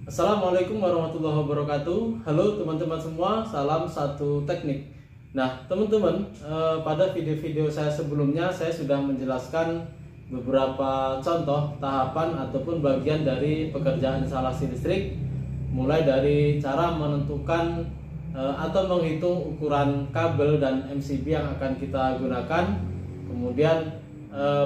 Assalamualaikum warahmatullahi wabarakatuh. Halo teman-teman semua, salam satu teknik. Nah teman-teman, pada video-video saya sebelumnya saya sudah menjelaskan beberapa contoh tahapan ataupun bagian dari pekerjaan instalasi listrik, mulai dari cara menentukan atau menghitung ukuran kabel dan MCB yang akan kita gunakan, kemudian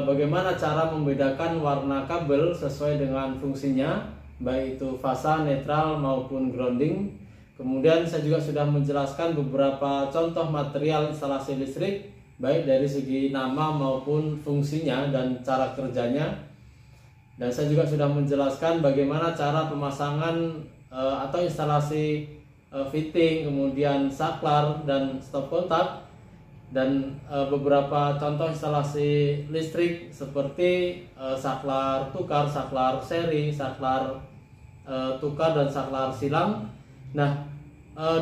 bagaimana cara membedakan warna kabel sesuai dengan fungsinya, baik itu fasa, netral maupun grounding. Kemudian saya juga sudah menjelaskan beberapa contoh material instalasi listrik, baik dari segi nama maupun fungsinya dan cara kerjanya. Dan saya juga sudah menjelaskan bagaimana cara pemasangan atau instalasi fitting, kemudian saklar dan stop kontak, dan beberapa contoh instalasi listrik seperti saklar tukar, saklar seri, saklar tukar dan saklar silang. Nah,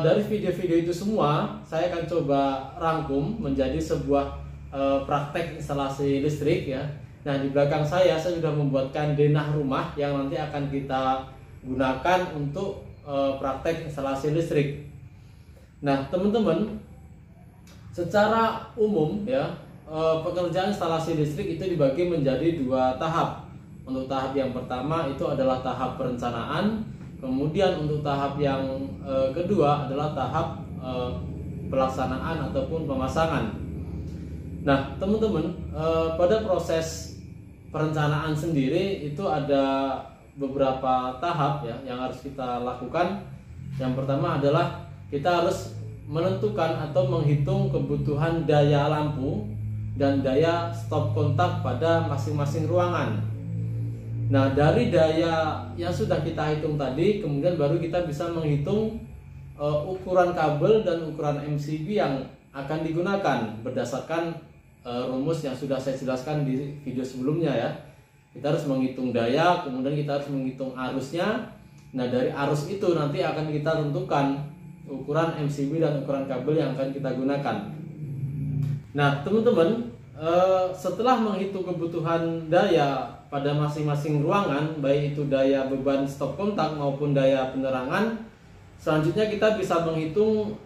dari video-video itu semua saya akan coba rangkum menjadi sebuah praktek instalasi listrik ya. Nah, di belakang saya sudah membuatkan denah rumah yang nanti akan kita gunakan untuk praktek instalasi listrik. Nah, teman-teman, secara umum ya, pekerjaan instalasi listrik itu dibagi menjadi dua tahap. Untuk tahap yang pertama itu adalah tahap perencanaan, kemudian untuk tahap yang kedua adalah tahap pelaksanaan ataupun pemasangan. Nah, teman-teman, pada proses perencanaan sendiri itu ada beberapa tahap ya yang harus kita lakukan. Yang pertama adalah kita harus menentukan atau menghitung kebutuhan daya lampu dan daya stop kontak pada masing-masing ruangan. Nah, dari daya yang sudah kita hitung tadi, kemudian baru kita bisa menghitung ukuran kabel dan ukuran MCB yang akan digunakan berdasarkan rumus yang sudah saya jelaskan di video sebelumnya ya. Kita harus menghitung daya, kemudian kita harus menghitung arusnya. Nah, dari arus itu nanti akan kita tentukan ukuran MCB dan ukuran kabel yang akan kita gunakan. Nah, teman-teman, setelah menghitung kebutuhan daya pada masing-masing ruangan, baik itu daya beban stop kontak maupun daya penerangan, selanjutnya kita bisa menghitung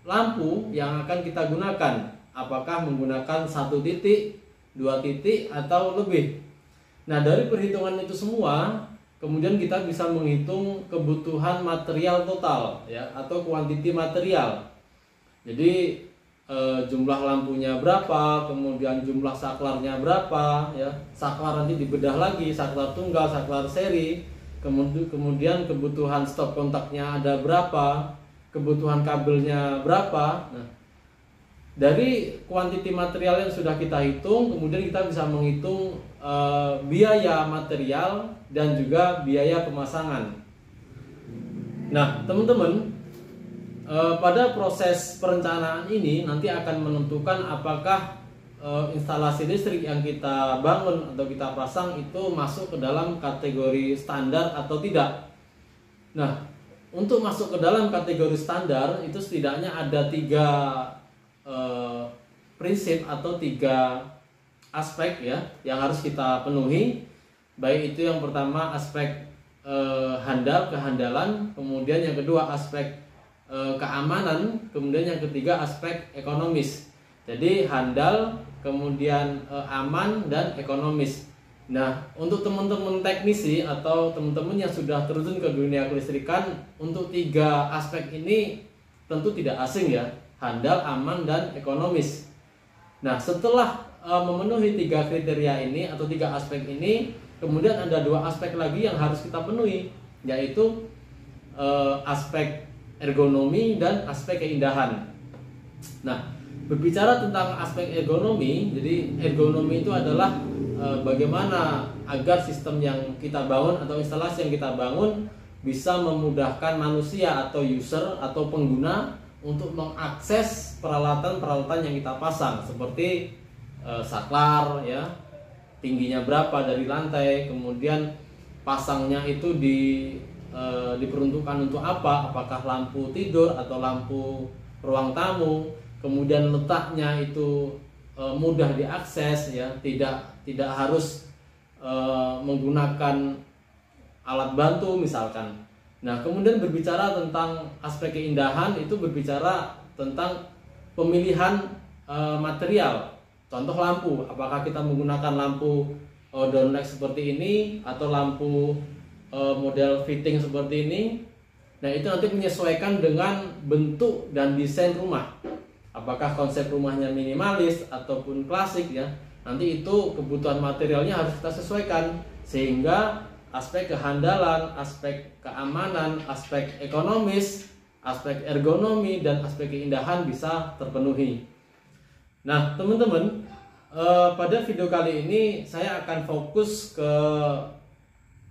lampu yang akan kita gunakan, apakah menggunakan 1 titik, 2 titik atau lebih. Nah, dari perhitungan itu semua kemudian kita bisa menghitung kebutuhan material total ya, atau kuantiti material. Jadi jumlah lampunya berapa, kemudian jumlah saklarnya berapa ya. Saklar nanti dibedah lagi, saklar tunggal, saklar seri, kemudian kebutuhan stop kontaknya ada berapa, kebutuhan kabelnya berapa. Nah, dari kuantiti material yang sudah kita hitung, kemudian kita bisa menghitung biaya material dan juga biaya pemasangan. Nah, teman-teman, pada proses perencanaan ini nanti akan menentukan apakah instalasi listrik yang kita bangun atau kita pasang itu masuk ke dalam kategori standar atau tidak. Nah, untuk masuk ke dalam kategori standar itu setidaknya ada 3 prinsip atau 3 aspek ya yang harus kita penuhi. Baik itu yang pertama aspek kehandalan, kemudian yang kedua aspek keamanan, kemudian yang ketiga aspek ekonomis. Jadi handal, kemudian aman dan ekonomis. Nah, untuk teman-teman teknisi atau teman-teman yang sudah terjun ke dunia kelistrikan, untuk 3 aspek ini tentu tidak asing ya, handal, aman dan ekonomis. Nah, setelah memenuhi 3 kriteria ini atau 3 aspek ini, kemudian ada 2 aspek lagi yang harus kita penuhi, yaitu aspek ergonomi dan aspek keindahan. Nah, berbicara tentang aspek ergonomi, jadi ergonomi itu adalah bagaimana agar sistem yang kita bangun atau instalasi yang kita bangun bisa memudahkan manusia atau user atau pengguna untuk mengakses peralatan-peralatan yang kita pasang, seperti saklar ya, tingginya berapa dari lantai, kemudian pasangnya itu diperuntukkan untuk apa, apakah lampu tidur atau lampu ruang tamu, kemudian letaknya itu mudah diakses ya, tidak harus menggunakan alat bantu misalkan. Nah, kemudian berbicara tentang aspek keindahan itu berbicara tentang pemilihan material. Contoh lampu, apakah kita menggunakan lampu downlight seperti ini atau lampu model fitting seperti ini. Nah, itu nanti menyesuaikan dengan bentuk dan desain rumah. Apakah konsep rumahnya minimalis ataupun klasik ya. Nanti itu kebutuhan materialnya harus kita sesuaikan sehingga aspek kehandalan, aspek keamanan, aspek ekonomis, aspek ergonomi dan aspek keindahan bisa terpenuhi. Nah, teman-teman, pada video kali ini saya akan fokus ke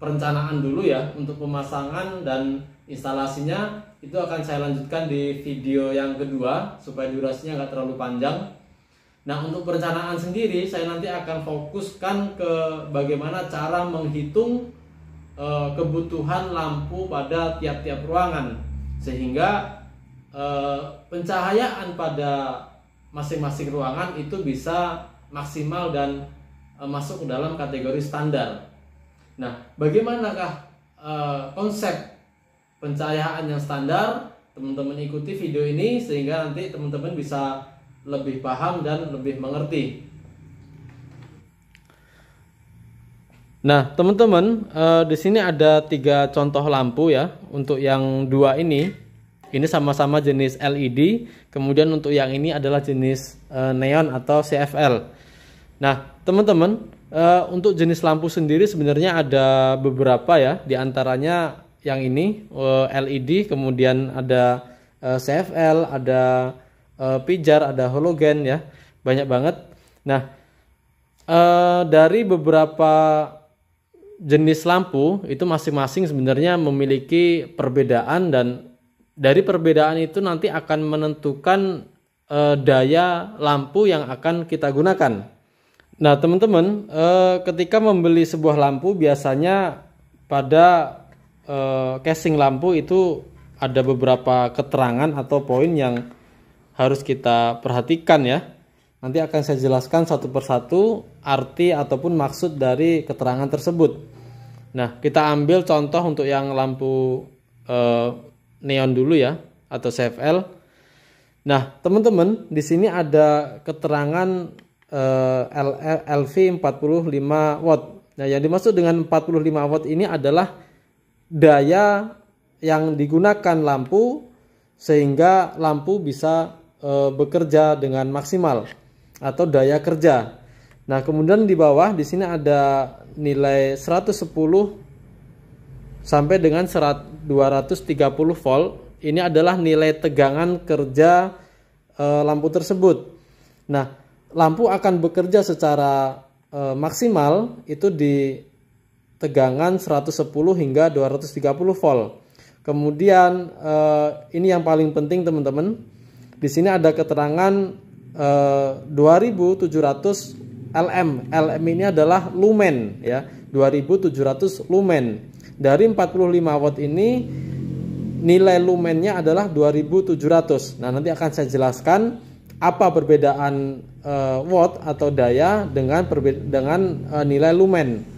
perencanaan dulu ya untuk pemasangan dan instalasinya. Itu akan saya lanjutkan di video yang kedua supaya durasinya nggak terlalu panjang. Nah, untuk perencanaan sendiri saya nanti akan fokuskan ke bagaimana cara menghitung kebutuhan lampu pada tiap-tiap ruangan sehingga pencahayaan pada masing-masing ruangan itu bisa maksimal dan masuk ke dalam kategori standar. Nah, bagaimanakah konsep pencahayaan yang standar? Teman-teman ikuti video ini sehingga nanti teman-teman bisa lebih paham dan lebih mengerti. Nah, teman-teman, di sini ada 3 contoh lampu ya. Untuk yang 2 ini sama-sama jenis LED. Kemudian untuk yang ini adalah jenis neon atau CFL. Nah, teman-teman, untuk jenis lampu sendiri sebenarnya ada beberapa ya. Di antaranya yang ini LED, kemudian ada CFL, ada pijar, ada halogen ya, banyak banget. Nah, dari beberapa jenis lampu itu masing-masing sebenarnya memiliki perbedaan dan dari perbedaan itu nanti akan menentukan daya lampu yang akan kita gunakan. Nah, teman-teman, ketika membeli sebuah lampu biasanya pada casing lampu itu ada beberapa keterangan atau poin yang harus kita perhatikan ya. Nanti akan saya jelaskan satu persatu arti ataupun maksud dari keterangan tersebut. Nah, kita ambil contoh untuk yang lampu neon dulu ya atau CFL. Nah, teman-teman, di sini ada keterangan LV 45 watt. Nah, yang dimaksud dengan 45 watt ini adalah daya yang digunakan lampu sehingga lampu bisa bekerja dengan maksimal atau daya kerja. Nah, kemudian di bawah di sini ada nilai 110 sampai dengan 230 volt. Ini adalah nilai tegangan kerja lampu tersebut. Nah, lampu akan bekerja secara maksimal itu di tegangan 110 hingga 230 volt. Kemudian ini yang paling penting teman-teman. Di sini ada keterangan 2700 LM. LM ini adalah lumen ya, 2700 lumen. Dari 45 watt ini nilai lumennya adalah 2700. Nah, nanti akan saya jelaskan apa perbedaan watt atau daya dengan nilai lumen.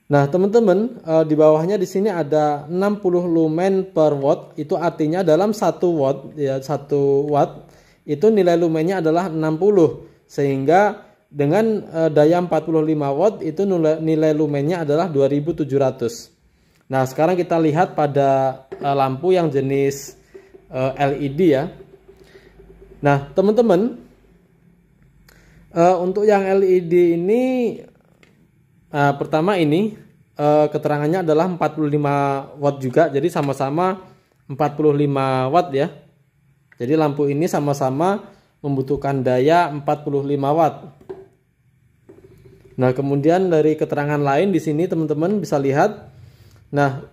Nah, teman-teman, di bawahnya di sini ada 60 lumen per watt. Itu artinya dalam 1 watt ya, 1 watt itu nilai lumennya adalah 60. Sehingga dengan daya 45 watt itu nilai lumennya adalah 2700. Nah, sekarang kita lihat pada lampu yang jenis LED ya. Nah, teman-teman, untuk yang LED ini pertama ini keterangannya adalah 45 watt juga. Jadi sama-sama 45 watt ya. Jadi lampu ini sama-sama membutuhkan daya 45 watt. Nah, kemudian dari keterangan lain di sini teman-teman bisa lihat. Nah,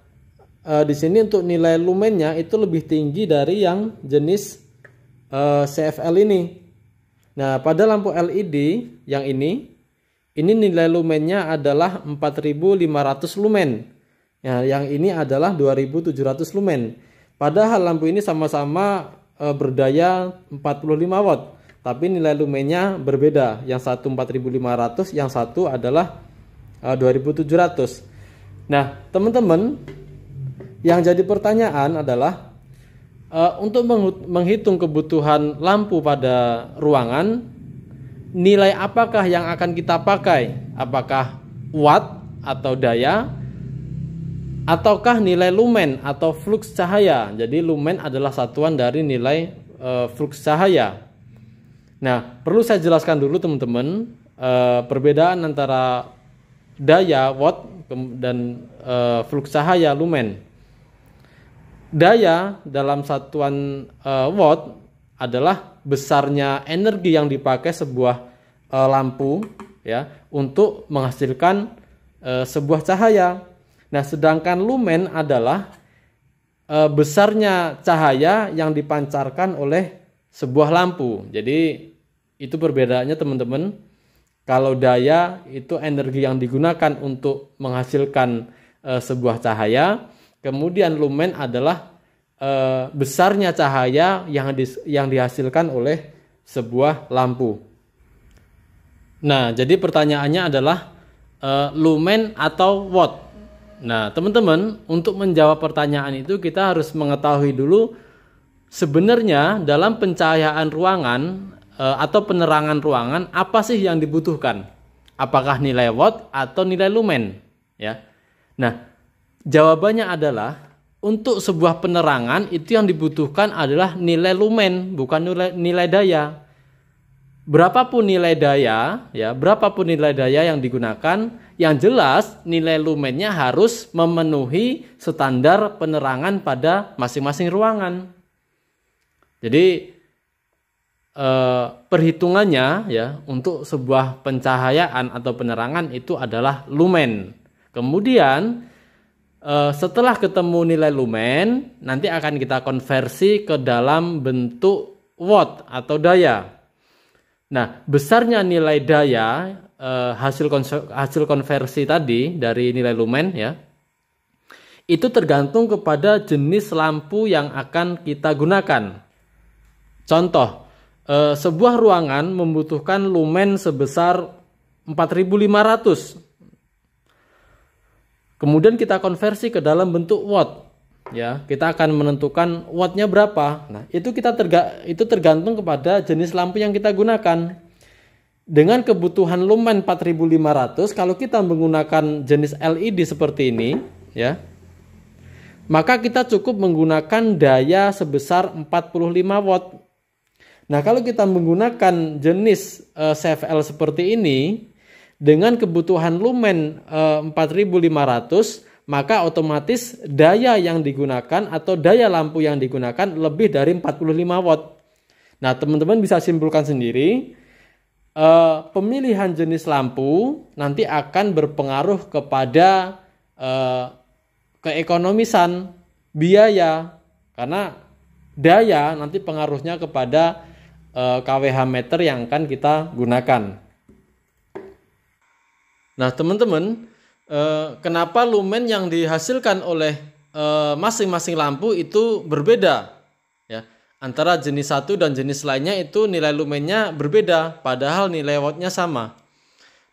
di sini untuk nilai lumennya itu lebih tinggi dari yang jenis CFL ini. Nah, pada lampu LED yang ini nilai lumennya adalah 4500 lumen. Nah, yang ini adalah 2700 lumen. Padahal lampu ini sama-sama berdaya 45 watt, tapi nilai lumennya berbeda. Yang satu 4500, yang satu adalah 2700. Nah, teman-teman, yang jadi pertanyaan adalah untuk menghitung kebutuhan lampu pada ruangan, nilai apakah yang akan kita pakai? Apakah watt atau daya, ataukah nilai lumen atau flux cahaya? Jadi lumen adalah satuan dari nilai flux cahaya. Nah, perlu saya jelaskan dulu teman-teman, perbedaan antara daya watt dan flux cahaya lumen. Daya dalam satuan watt adalah besarnya energi yang dipakai sebuah lampu ya untuk menghasilkan sebuah cahaya. Nah, sedangkan lumen adalah besarnya cahaya yang dipancarkan oleh sebuah lampu. Jadi itu perbedaannya teman-teman. Kalau daya itu energi yang digunakan untuk menghasilkan sebuah cahaya, kemudian lumen adalah besarnya cahaya yang dihasilkan oleh sebuah lampu. Nah, jadi pertanyaannya adalah lumen atau watt. Nah, teman-teman, untuk menjawab pertanyaan itu kita harus mengetahui dulu sebenarnya dalam pencahayaan ruangan atau penerangan ruangan apa sih yang dibutuhkan? Apakah nilai watt atau nilai lumen? Ya. Nah, jawabannya adalah untuk sebuah penerangan itu yang dibutuhkan adalah nilai lumen, bukan nilai daya. Berapapun nilai daya, ya, berapapun nilai daya yang digunakan, yang jelas nilai lumennya harus memenuhi standar penerangan pada masing-masing ruangan. Jadi perhitungannya ya untuk sebuah pencahayaan atau penerangan itu adalah lumen. Kemudian setelah ketemu nilai lumen, nanti akan kita konversi ke dalam bentuk watt atau daya. Nah, besarnya nilai daya hasil konversi tadi dari nilai lumen ya, itu tergantung kepada jenis lampu yang akan kita gunakan. Contoh, sebuah ruangan membutuhkan lumen sebesar 4500. Kemudian kita konversi ke dalam bentuk watt. Ya, kita akan menentukan wattnya berapa. Nah, itu tergantung kepada jenis lampu yang kita gunakan. Dengan kebutuhan lumen 4500, kalau kita menggunakan jenis LED seperti ini, ya, maka kita cukup menggunakan daya sebesar 45 watt. Nah, kalau kita menggunakan jenis CFL seperti ini dengan kebutuhan lumen 4500, maka otomatis daya yang digunakan atau daya lampu yang digunakan lebih dari 45 watt. Nah, teman-teman bisa simpulkan sendiri, pemilihan jenis lampu nanti akan berpengaruh kepada keekonomisan biaya, karena daya nanti pengaruhnya kepada kWh meter yang akan kita gunakan. Nah, teman-teman, kenapa lumen yang dihasilkan oleh masing-masing lampu itu berbeda? Ya, antara jenis satu dan jenis lainnya itu nilai lumennya berbeda, padahal nilai wattnya sama.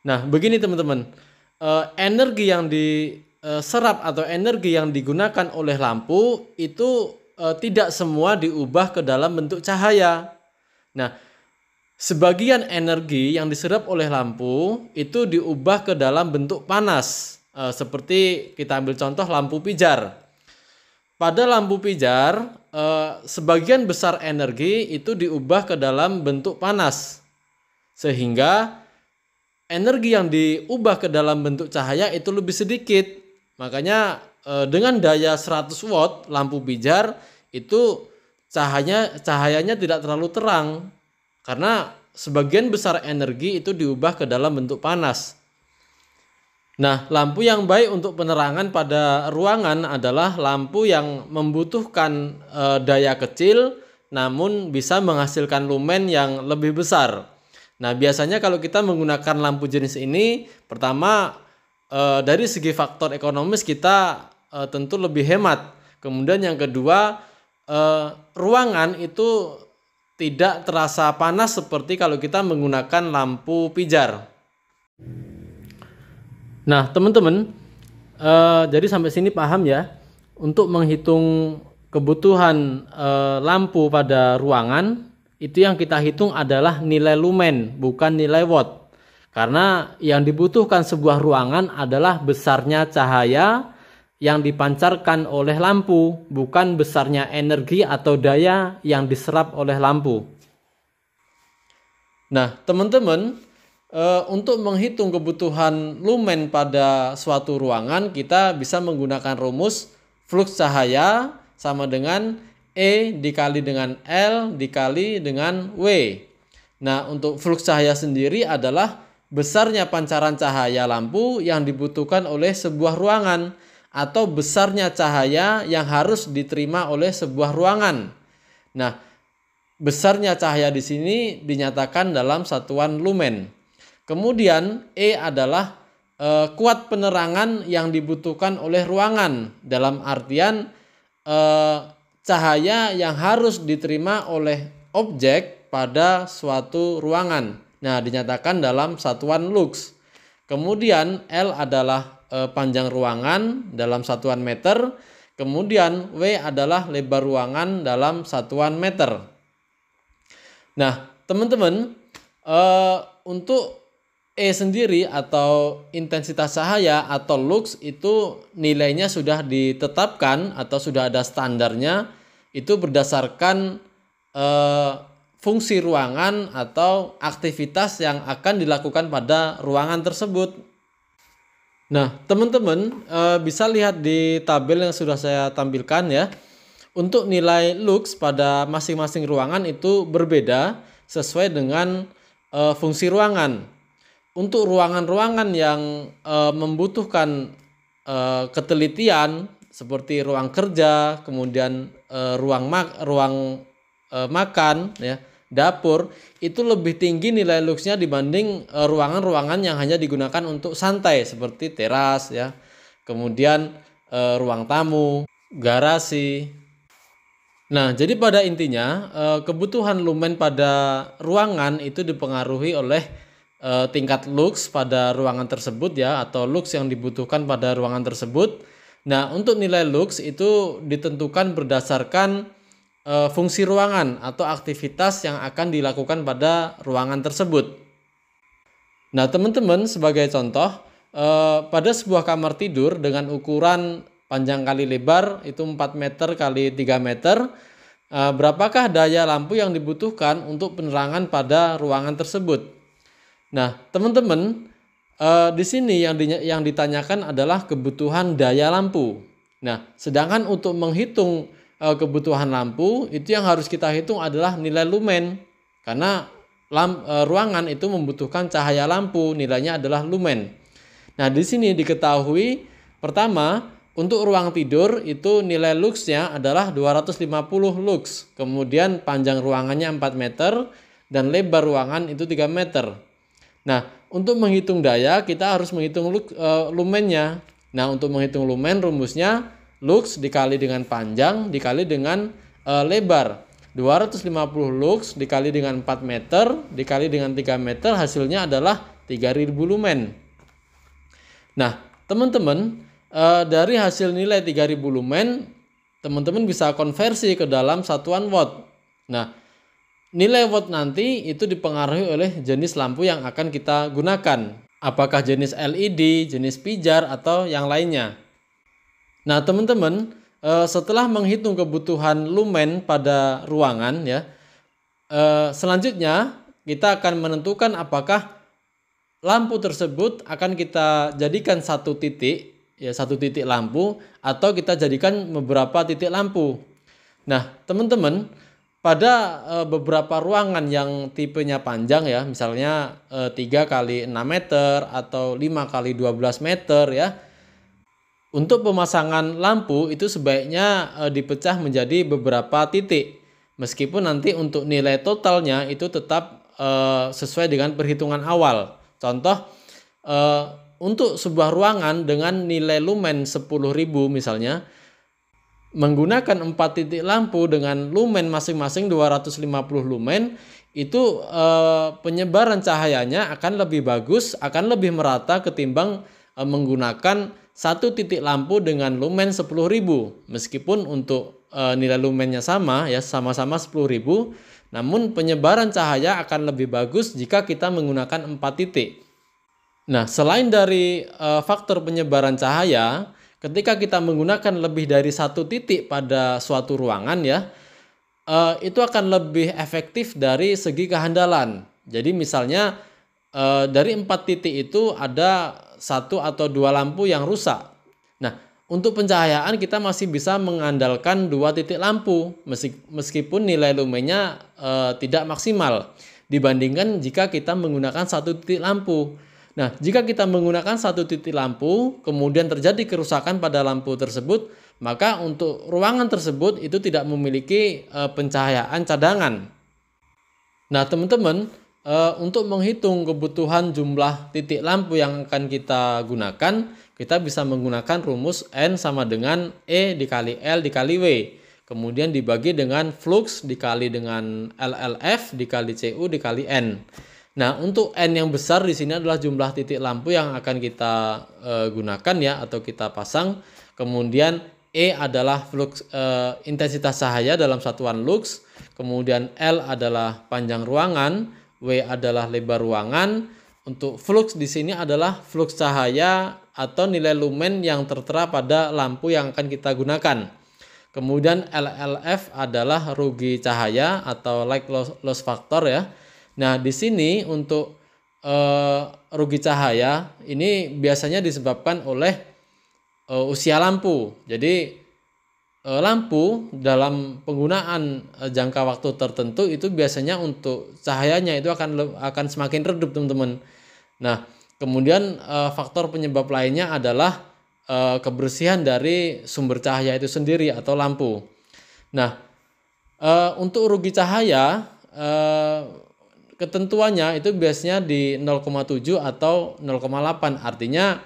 Nah, begini teman-teman, energi yang diserap atau energi yang digunakan oleh lampu itu tidak semua diubah ke dalam bentuk cahaya. Nah, sebagian energi yang diserap oleh lampu itu diubah ke dalam bentuk panas. Seperti kita ambil contoh lampu pijar. Pada lampu pijar, sebagian besar energi itu diubah ke dalam bentuk panas. Sehingga energi yang diubah ke dalam bentuk cahaya itu lebih sedikit. Makanya dengan daya 100 watt lampu pijar itu cahayanya tidak terlalu terang, karena sebagian besar energi itu diubah ke dalam bentuk panas. Nah, lampu yang baik untuk penerangan pada ruangan adalah lampu yang membutuhkan daya kecil namun bisa menghasilkan lumen yang lebih besar. Nah, biasanya kalau kita menggunakan lampu jenis ini, pertama dari segi faktor ekonomis kita tentu lebih hemat. Kemudian yang kedua, ruangan itu tidak terasa panas seperti kalau kita menggunakan lampu pijar. Nah, teman-teman, Jadi sampai sini paham ya. Untuk menghitung kebutuhan lampu pada ruangan, itu yang kita hitung adalah nilai lumen, bukan nilai watt. Karena yang dibutuhkan sebuah ruangan adalah besarnya cahaya yang dipancarkan oleh lampu, bukan besarnya energi atau daya yang diserap oleh lampu. Nah, teman-teman, untuk menghitung kebutuhan lumen pada suatu ruangan, kita bisa menggunakan rumus flux cahaya sama dengan E dikali dengan L dikali dengan W. Nah, untuk flux cahaya sendiri adalah besarnya pancaran cahaya lampu yang dibutuhkan oleh sebuah ruangan atau besarnya cahaya yang harus diterima oleh sebuah ruangan. Nah, besarnya cahaya di sini dinyatakan dalam satuan lumen. Kemudian E adalah kuat penerangan yang dibutuhkan oleh ruangan, dalam artian cahaya yang harus diterima oleh objek pada suatu ruangan. Nah, dinyatakan dalam satuan lux. Kemudian L adalah panjang ruangan dalam satuan meter. Kemudian W adalah lebar ruangan dalam satuan meter. Nah, teman-teman, untuk E sendiri atau intensitas cahaya atau lux itu nilainya sudah ditetapkan atau sudah ada standarnya, itu berdasarkan fungsi ruangan atau aktivitas yang akan dilakukan pada ruangan tersebut. Nah, teman-teman bisa lihat di tabel yang sudah saya tampilkan ya. Untuk nilai lux pada masing-masing ruangan itu berbeda sesuai dengan fungsi ruangan. Untuk ruangan-ruangan yang membutuhkan ketelitian seperti ruang kerja, kemudian ruang makan, ya, dapur, itu lebih tinggi nilai luxnya dibanding ruangan-ruangan yang hanya digunakan untuk santai seperti teras, ya, kemudian ruang tamu, garasi. Nah, jadi pada intinya kebutuhan lumen pada ruangan itu dipengaruhi oleh tingkat lux pada ruangan tersebut ya, atau lux yang dibutuhkan pada ruangan tersebut. Nah, untuk nilai lux itu ditentukan berdasarkan fungsi ruangan atau aktivitas yang akan dilakukan pada ruangan tersebut. Nah, teman-teman, sebagai contoh, pada sebuah kamar tidur dengan ukuran panjang kali lebar itu 4 meter kali 3 meter, berapakah daya lampu yang dibutuhkan untuk penerangan pada ruangan tersebut? Nah, teman-teman, di sini yang ditanyakan adalah kebutuhan daya lampu. Nah, sedangkan untuk menghitung kebutuhan lampu, itu yang harus kita hitung adalah nilai lumen. Karena ruangan itu membutuhkan cahaya lampu, nilainya adalah lumen. Nah, di sini diketahui pertama, untuk ruang tidur itu nilai luxnya adalah 250 lux. Kemudian panjang ruangannya 4 meter dan lebar ruangan itu 3 meter. Nah, untuk menghitung daya kita harus menghitung lumennya. Nah, untuk menghitung lumen rumusnya lux dikali dengan panjang dikali dengan lebar. 250 lux dikali dengan 4 meter dikali dengan 3 meter hasilnya adalah 3000 lumen. Nah, teman-teman, dari hasil nilai 3000 lumen, teman-teman bisa konversi ke dalam satuan watt. Nah, nilai watt nanti itu dipengaruhi oleh jenis lampu yang akan kita gunakan. Apakah jenis LED, jenis pijar, atau yang lainnya. Nah, teman-teman, setelah menghitung kebutuhan lumen pada ruangan, ya, selanjutnya kita akan menentukan apakah lampu tersebut akan kita jadikan satu titik lampu, atau kita jadikan beberapa titik lampu. Nah, teman-teman, pada beberapa ruangan yang tipenya panjang ya, misalnya 3 kali 6 meter atau 5 kali 12 meter ya, untuk pemasangan lampu itu sebaiknya dipecah menjadi beberapa titik. Meskipun nanti untuk nilai totalnya itu tetap sesuai dengan perhitungan awal. Contoh, untuk sebuah ruangan dengan nilai lumen 10.000 misalnya, menggunakan 4 titik lampu dengan lumen masing-masing 250 lumen, itu penyebaran cahayanya akan lebih bagus, akan lebih merata ketimbang menggunakan satu titik lampu dengan lumen 10.000. Meskipun untuk nilai lumennya sama ya, sama-sama 10.000, namun penyebaran cahaya akan lebih bagus jika kita menggunakan 4 titik. Nah, selain dari faktor penyebaran cahaya, ketika kita menggunakan lebih dari satu titik pada suatu ruangan ya, itu akan lebih efektif dari segi kehandalan. Jadi misalnya dari 4 titik itu ada 1 atau 2 lampu yang rusak. Nah, untuk pencahayaan kita masih bisa mengandalkan 2 titik lampu meskipun nilai lumennya tidak maksimal dibandingkan jika kita menggunakan 1 titik lampu. Nah, jika kita menggunakan 1 titik lampu, kemudian terjadi kerusakan pada lampu tersebut, maka untuk ruangan tersebut itu tidak memiliki pencahayaan cadangan. Nah, teman-teman, untuk menghitung kebutuhan jumlah titik lampu yang akan kita gunakan, kita bisa menggunakan rumus N sama dengan E dikali L dikali W. Kemudian dibagi dengan flux dikali dengan LLF dikali CU dikali N. Nah, untuk N yang besar di sini adalah jumlah titik lampu yang akan kita gunakan ya, atau kita pasang. Kemudian E adalah flux intensitas cahaya dalam satuan lux. Kemudian L adalah panjang ruangan, W adalah lebar ruangan. Untuk flux di sini adalah flux cahaya atau nilai lumen yang tertera pada lampu yang akan kita gunakan. Kemudian LLF adalah rugi cahaya atau light loss factor ya. Nah, di sini untuk rugi cahaya ini biasanya disebabkan oleh usia lampu. Jadi lampu dalam penggunaan jangka waktu tertentu itu biasanya untuk cahayanya itu akan semakin redup, teman-teman. Nah, kemudian faktor penyebab lainnya adalah kebersihan dari sumber cahaya itu sendiri atau lampu. Nah, untuk rugi cahaya ketentuannya itu biasanya di 0,7 atau 0,8. Artinya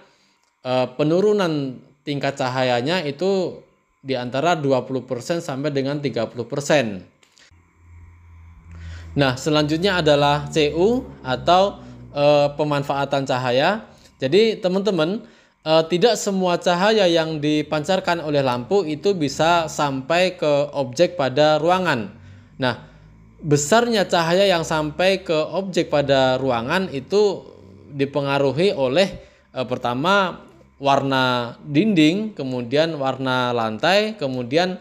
penurunan tingkat cahayanya itu di antara 20% sampai dengan 30%. Nah, selanjutnya adalah CU atau pemanfaatan cahaya. Jadi teman-teman, tidak semua cahaya yang dipancarkan oleh lampu itu bisa sampai ke objek pada ruangan. Nah, besarnya cahaya yang sampai ke objek pada ruangan itu dipengaruhi oleh pertama warna dinding, kemudian warna lantai, kemudian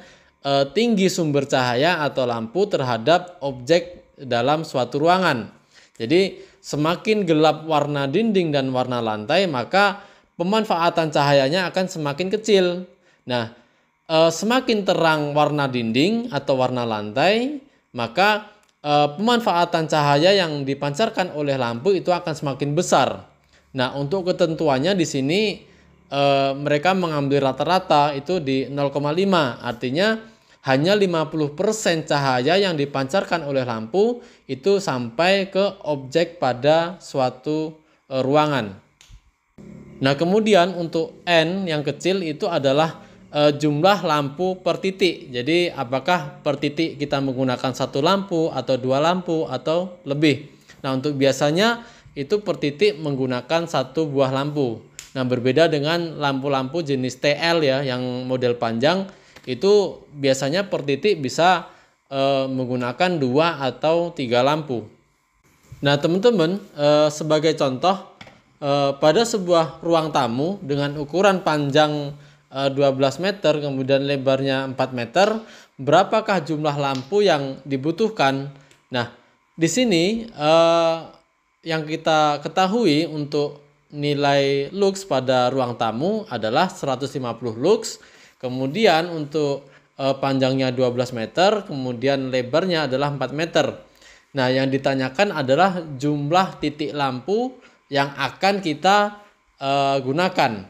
tinggi sumber cahaya atau lampu terhadap objek dalam suatu ruangan. Jadi semakin gelap warna dinding dan warna lantai, maka pemanfaatan cahayanya akan semakin kecil. Nah, semakin terang warna dinding atau warna lantai, maka pemanfaatan cahaya yang dipancarkan oleh lampu itu akan semakin besar. Nah, untuk ketentuannya di sini mereka mengambil rata-rata itu di 0,5. Artinya hanya 50% cahaya yang dipancarkan oleh lampu itu sampai ke objek pada suatu ruangan. Nah, kemudian untuk N yang kecil itu adalah jumlah lampu per titik. Jadi apakah per titik kita menggunakan 1 lampu atau 2 lampu atau lebih. Nah, untuk biasanya itu per titik menggunakan 1 buah lampu. Nah, berbeda dengan lampu-lampu jenis TL ya yang model panjang, itu biasanya per titik bisa menggunakan 2 atau 3 lampu. Nah, teman-teman, sebagai contoh, pada sebuah ruang tamu dengan ukuran panjang 12 meter, kemudian lebarnya 4 meter, berapakah jumlah lampu yang dibutuhkan? Nah, di sini yang kita ketahui untuk nilai lux pada ruang tamu adalah 150 lux. Kemudian untuk panjangnya 12 meter, kemudian lebarnya adalah 4 meter. Nah, yang ditanyakan adalah jumlah titik lampu yang akan kita gunakan.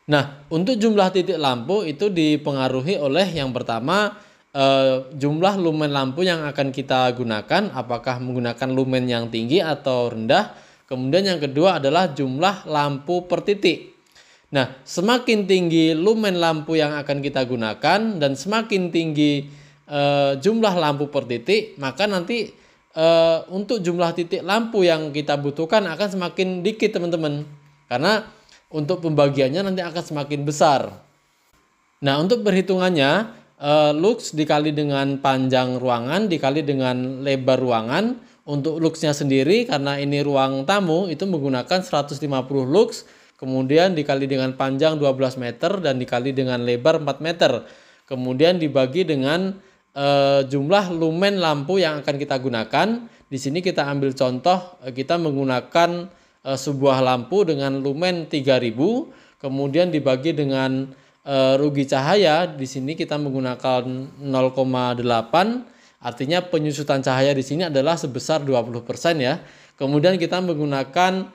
Nah, untuk jumlah titik lampu itu dipengaruhi oleh yang pertama jumlah lumen lampu yang akan kita gunakan, apakah menggunakan lumen yang tinggi atau rendah. Kemudian yang kedua adalah jumlah lampu per titik. Nah, semakin tinggi lumen lampu yang akan kita gunakan dan semakin tinggi jumlah lampu per titik, maka nanti untuk jumlah titik lampu yang kita butuhkan akan semakin dikit, teman-teman. Karena untuk pembagiannya nanti akan semakin besar. Nah, untuk perhitungannya, lux dikali dengan panjang ruangan dikali dengan lebar ruangan. Untuk luxnya sendiri, karena ini ruang tamu, itu menggunakan 150 lux, kemudian dikali dengan panjang 12 meter dan dikali dengan lebar 4 meter. Kemudian dibagi dengan jumlah lumen lampu yang akan kita gunakan. Di sini kita ambil contoh, kita menggunakan sebuah lampu dengan lumen 3000, kemudian dibagi dengan rugi cahaya. Di sini kita menggunakan 0,8. Artinya penyusutan cahaya di sini adalah sebesar 20% ya. Kemudian kita menggunakan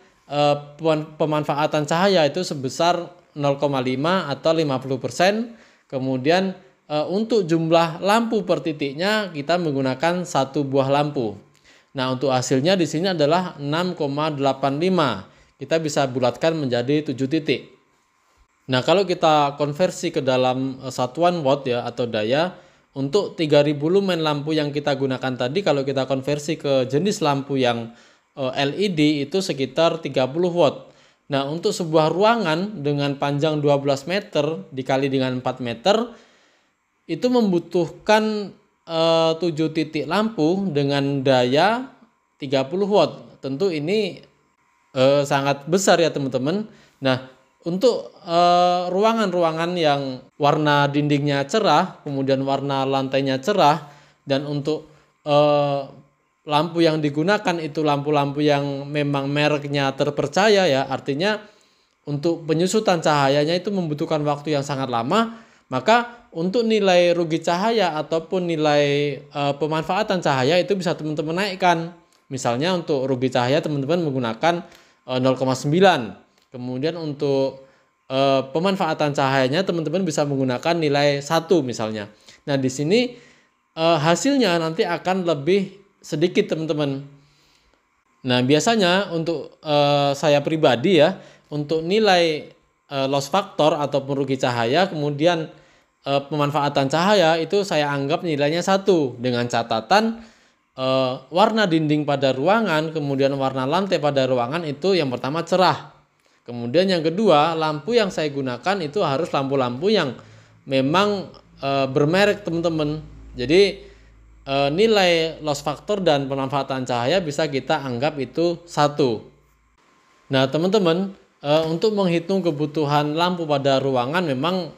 pemanfaatan cahaya itu sebesar 0,5 atau 50%. Kemudian untuk jumlah lampu per titiknya kita menggunakan 1 buah lampu. Nah, untuk hasilnya di sini adalah 6,85. Kita bisa bulatkan menjadi 7 titik. Nah, kalau kita konversi ke dalam satuan watt ya atau daya, untuk 3000 lumen lampu yang kita gunakan tadi, kalau kita konversi ke jenis lampu yang LED itu sekitar 30 watt. Nah, untuk sebuah ruangan dengan panjang 12 meter dikali dengan 4 meter itu membutuhkan 7 titik lampu dengan daya 30 watt. Tentu ini sangat besar ya teman-teman. Nah, untuk ruangan-ruangan yang warna dindingnya cerah, kemudian warna lantainya cerah, dan untuk lampu yang digunakan itu lampu-lampu yang memang mereknya terpercaya ya, artinya untuk penyusutan cahayanya itu membutuhkan waktu yang sangat lama, maka untuk nilai rugi cahaya ataupun nilai pemanfaatan cahaya itu bisa teman-teman naikkan. Misalnya untuk rugi cahaya teman-teman menggunakan 0,9. Kemudian untuk pemanfaatan cahayanya teman-teman bisa menggunakan nilai 1 misalnya. Nah, di sini hasilnya nanti akan lebih sedikit teman-teman. Nah, biasanya untuk saya pribadi ya, untuk nilai loss factor ataupun rugi cahaya, kemudian pemanfaatan cahaya itu saya anggap nilainya 1 dengan catatan warna dinding pada ruangan, kemudian warna lantai pada ruangan itu yang pertama cerah. Kemudian yang kedua, lampu yang saya gunakan itu harus lampu-lampu yang memang bermerek teman-teman. Jadi nilai loss factor dan pemanfaatan cahaya bisa kita anggap itu 1. Nah teman-teman, untuk menghitung kebutuhan lampu pada ruangan memang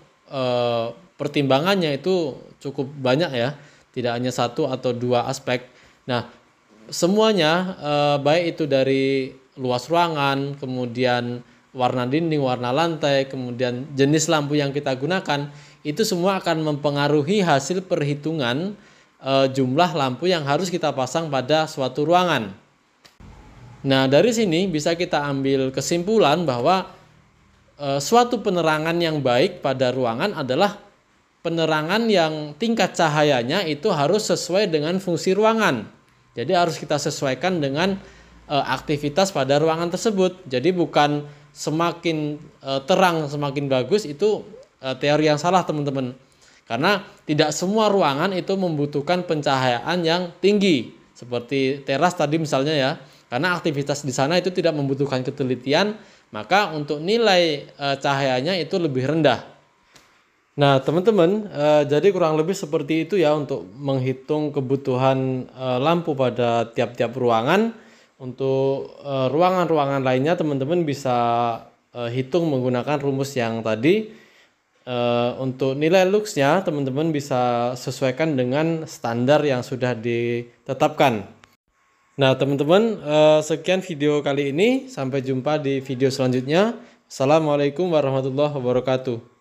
pertimbangannya itu cukup banyak ya. Tidak hanya 1 atau 2 aspek. Nah semuanya baik itu dari luas ruangan, kemudian warna dinding, warna lantai, kemudian jenis lampu yang kita gunakan, itu semua akan mempengaruhi hasil perhitungan jumlah lampu yang harus kita pasang pada suatu ruangan. Nah, dari sini bisa kita ambil kesimpulan bahwa suatu penerangan yang baik pada ruangan adalah penerangan yang tingkat cahayanya itu harus sesuai dengan fungsi ruangan. Jadi harus kita sesuaikan dengan aktivitas pada ruangan tersebut. Jadi bukan semakin terang semakin bagus, itu teori yang salah teman-teman. Karena tidak semua ruangan itu membutuhkan pencahayaan yang tinggi. Seperti teras tadi misalnya ya. Karena aktivitas di sana itu tidak membutuhkan ketelitian, maka untuk nilai cahayanya itu lebih rendah. Nah teman-teman, jadi kurang lebih seperti itu ya untuk menghitung kebutuhan lampu pada tiap-tiap ruangan. Untuk ruangan-ruangan lainnya teman-teman bisa hitung menggunakan rumus yang tadi. Untuk nilai luxnya teman-teman bisa sesuaikan dengan standar yang sudah ditetapkan. Nah teman-teman, sekian video kali ini. Sampai jumpa di video selanjutnya. Assalamualaikum warahmatullahi wabarakatuh.